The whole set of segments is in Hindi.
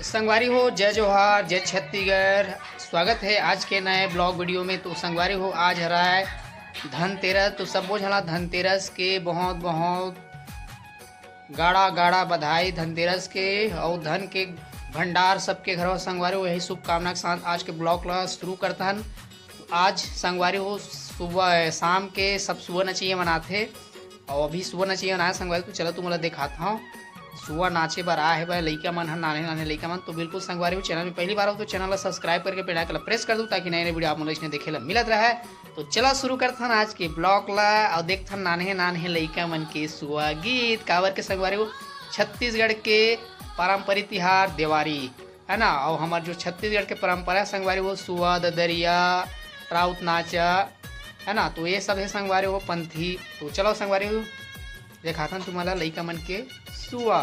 संगवारी हो, जय जोहार, जय छत्तीसगढ़। स्वागत है आज के नए ब्लॉग वीडियो में। तो संगवारी हो, आज रहा है धनतेरस। तो सब बोझ धनतेरस के बहुत बहुत गाड़ा गाड़ा बधाई धनतेरस के, और धन के भंडार सबके घर संगवारी हो। यही शुभकामना के साथ आज के ब्लॉग क्लास शुरू करता हन। आज संगवारी हो सुबह शाम के सब सुबह नचिए मनाते, और अभी सुबह नचिए मनाए संगवारी। तो चलो तुम दिखाता हूँ सुबह नाचे बर आए है लइका मन, नाने नाने लइका मन। तो बिल्कुल संगवारी हो, चैनल में पहली बार हो तो चैनल सब्सक्राइब करके बेल आइकन प्रेस कर दो, ताकि नए नए वीडियो आप लोग देखे ला मिलत रहा है। तो चलो शुरू करते हैं आज के ब्लॉग ला, और देखते हैं नाने नाने लइका मन के सुआ गीत कावर के संगवारी हो। छत्तीसगढ़ के पारंपरिक तिहार देवारी है ना, और हमारे जो छत्तीसगढ़ के परंपरा संगवारी हो सुआ ददरिया राउत नाचा है ना। तो ये सब है संगवारी हो पंथी। तो चलो संगवारी हो दिखाता हूँ तुम्हारा लइका मन के सुआ।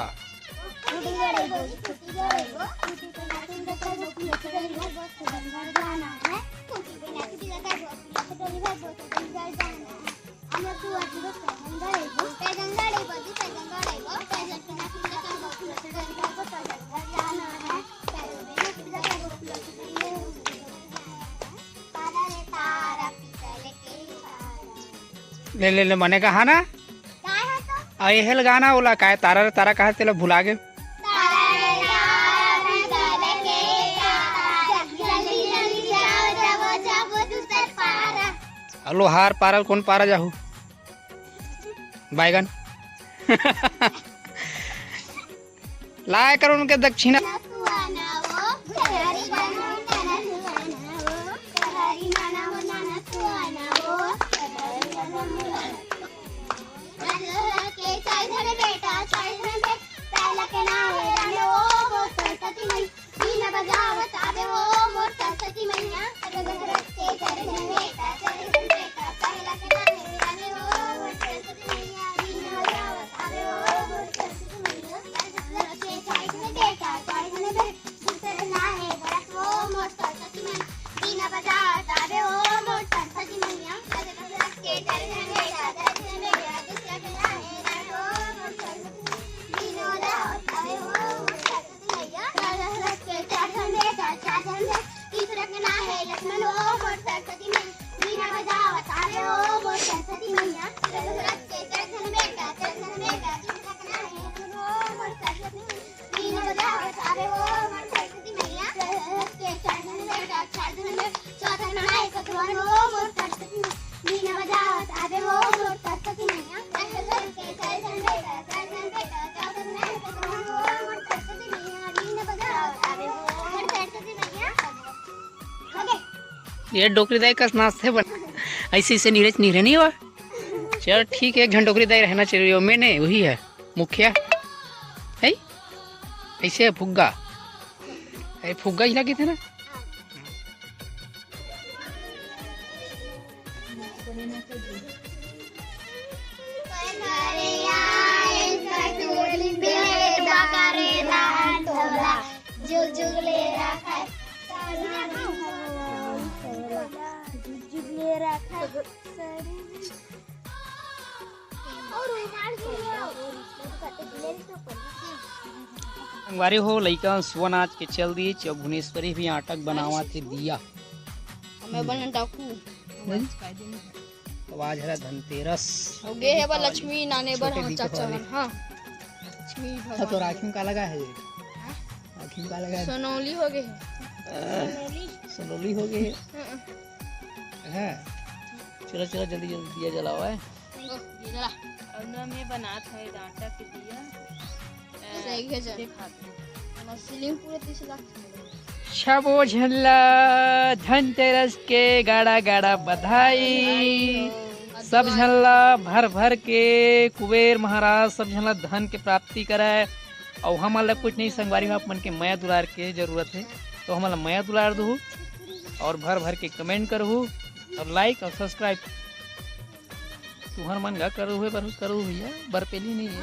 ले ले ले मने कहा ना हेल गाना बोला का तारा तारा कहा तेला भुला गए। लोहार पारल कौन पारा जाहू बैगन लाए कर उनके दक्षिणा। ये डोकरी दाई का नाश्ते बन ऐसे ऐसे नीरज नीरे नहीं हुआ। चल ठीक है, एक झंडोकरी दाई रहना चाहिए। मैंने वही है मुखिया है ऐसे है फुग्गा है, फुग्गा ही लगे थे ना। संगवारी हो लइका सुआ नाच के चल दिए। भुवनेश्वरी भी आटक बनावा थे दिया हमें डाकू। तो आज है धनतेरस हो गए है बा लक्ष्मी नाने बर हम चाचा मन। हां लक्ष्मी तो राखी का लगा है, राखी का लगा है सोनोली हो गए सोनोली हो गए है। चलो चलो जल्दी जल्दी दिया जलाओ है। ये जला और में बनात है आटा के दिया सही है जल मछली पूरे 30 लाख छबो झल्ला धनतेरस के गाड़ा गाड़ा बधाई। सब झल्ला भर भर के कुबेर महाराज सब झल्ला धन के प्राप्ति कराए। और हमारा कुछ नहीं संगवारी आप मन के माया दुलार के जरूरत है, तो हमारा माया दुलार दो और भर भर के कमेंट करो और लाइक और सब्सक्राइब तुम्हार मन का करो है करो भैया बरपेली नहीं है।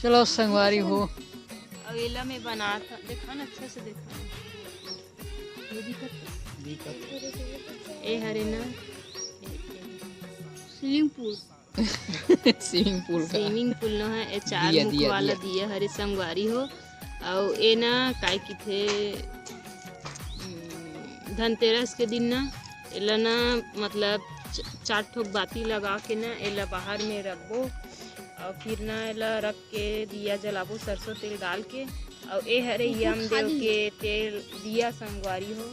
चलो संगवारी हो अवेला में बना था देखा ना अच्छा से देखा ए हरे ना स्विमिंग पूल स्विमिंग पूल न है, 4 मुख वाला दिया हरे संगवारी हो। और ए ना काय की थे धनतेरस के दिन ना एला ना मतलब 4 ठोक बाती लगा के ना एला बाहर में रखबो और फिर ना एला रख के दिया जलाबो सरसों तेल डाल के। और ए हरे यमदेव के तेल दिया संगवारी हो।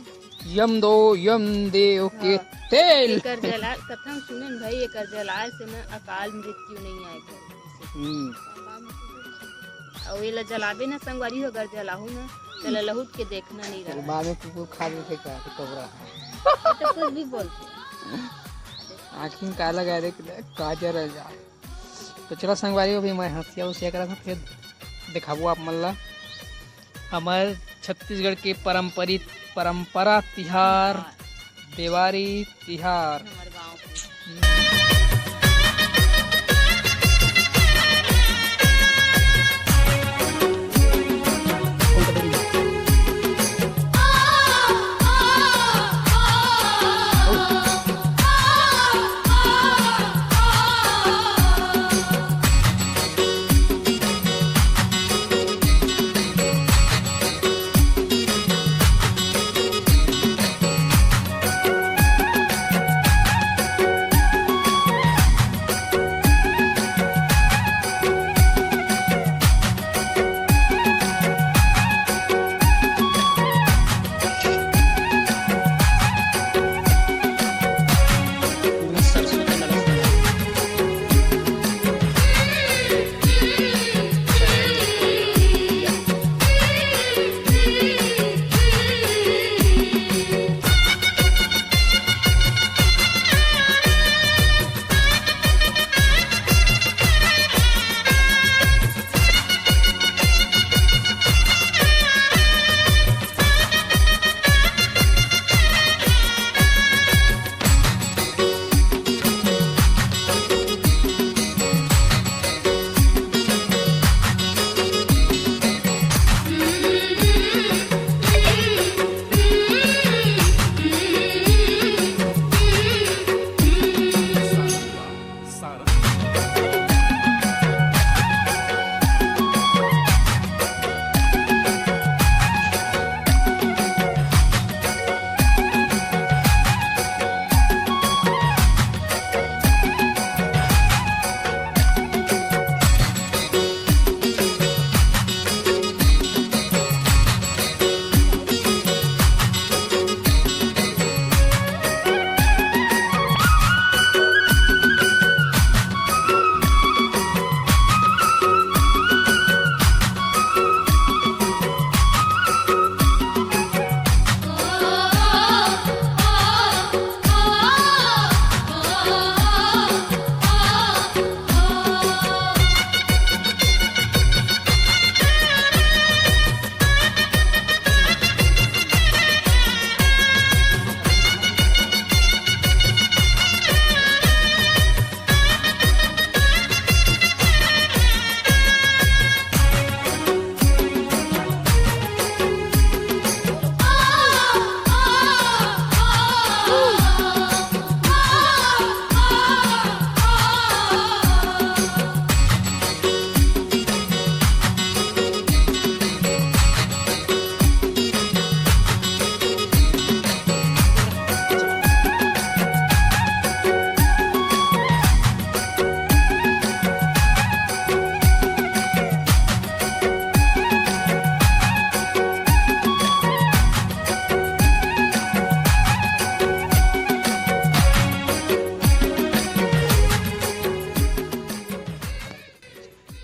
यमदेव के तेल एकर जला कथम सुनन भाई, एकर जलाए से ना अकाल मृत्यु नहीं आए। और एला जलाबे ना संगवारी हो, अगर जलाहू ना चला लहुट के देखना नहीं रहा। बाद में कुकुर खा लेते का कबरा तो कुछ भी बोलते आखिर का लगा रे काजर जा। तो चलो संगवारी हो भी मैं हंसिया उसे करा था, फिर दिखाबो आप मन ला हमारे छत्तीसगढ़ के परंपरा तिहार देवारी तिहार।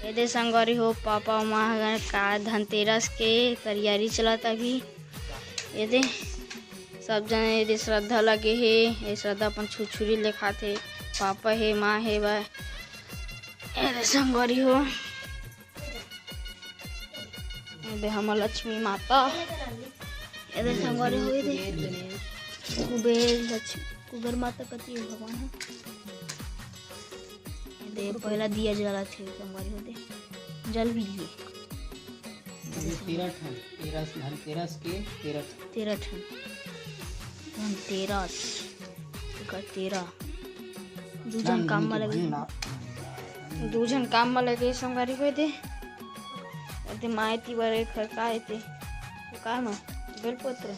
यदि संगवारी हो पापा माँ का धनतेरस के तैयारी चलत अभी। यदि सब जन यदि श्रद्धा लगे है, ये श्रद्धा अपन छुरछुरी ले खाते। पापा है माँ है बा यदि संगवारी हो यदि हम लक्ष्मी माता यदि संगवारी हो यदि कुबेर माता कति भगवान है। दे पहला दिया जला थे संगवारी होते जल भी लिए 13 धनतेरस के 13 धनतेरस का 13 दूजन काम में लगे दू झन काम में लगे संगवारी हो दे माहिती बरे खरका येते काय मग बेलपत्र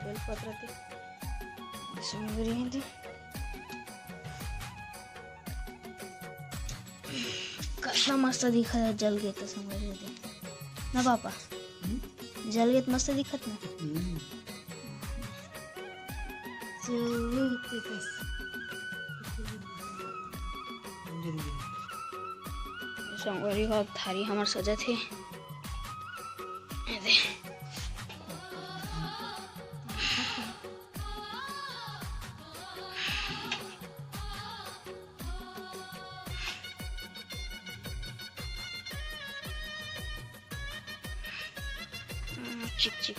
ते संगवारी आहे ते कितना मस्त दिखत है जल गए तो संगवारी होते ना पापा जल गए मस्त दिखत ना संगवारी हो थारी हमार सजा थे चिक चिक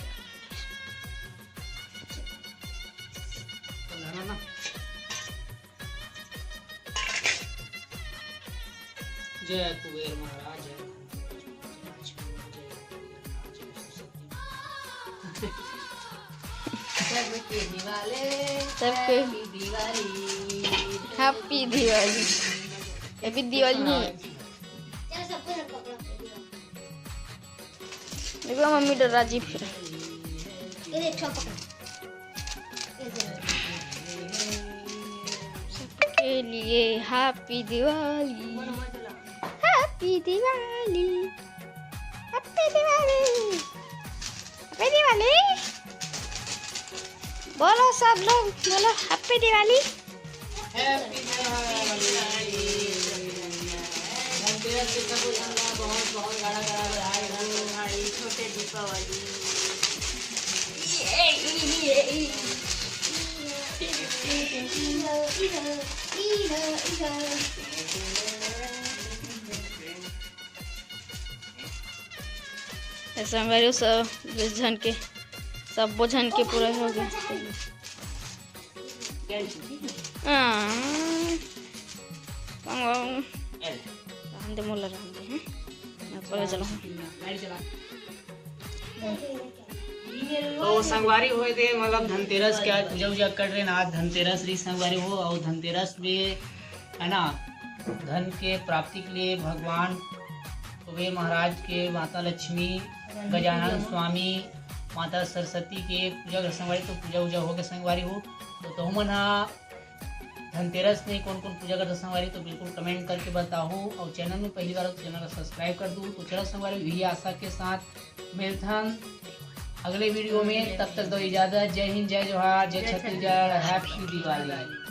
जय कुबेर महाराज सबके दिवाले सबके दिवाली हैप्पी दिवाली हैप्पी दिवाली नहीं देखो मम्मी डर राजी फिर सबके लिए happy Diwali happy Diwali happy Diwali happy Diwali बोलो सब लोग बोलो हैप्पी दिवाली हैप्पी दिवाली धनतेरस के सब बहुत बहुत गाड़ा गाड़ा बधाई हो भाई छोटे दीपावली संगवारी सब झन के सब झन के पूरा हो गया रहने दे मोला रहने दे हैं पहले चलो तो संगवारी हुए थे मतलब धनतेरस के आज पूजा उजा कर रहे हैं आज धनतेरस रही संगवारी हो और धनतेरस में है ना धन के प्राप्ति के लिए भगवान कुबेर महाराज के माता लक्ष्मी गजानन स्वामी माता सरस्वती के पूजा कर संगवारी तो पूजा उजा हो गए संगवारी हो तो मन धनतेरस में कौन कौन पूजा करता संगवारी तो बिल्कुल कमेंट करके बताओ और चैनल में पहली बार तो चैनल को सब्सक्राइब कर दूँ तो चलो संगवारी यही आशा के साथ मिलते हैं अगले वीडियो में तब तक दो इजाजत जय हिंद जय जोहार जय छत्तीसगढ़ हैप्पी दिवाली।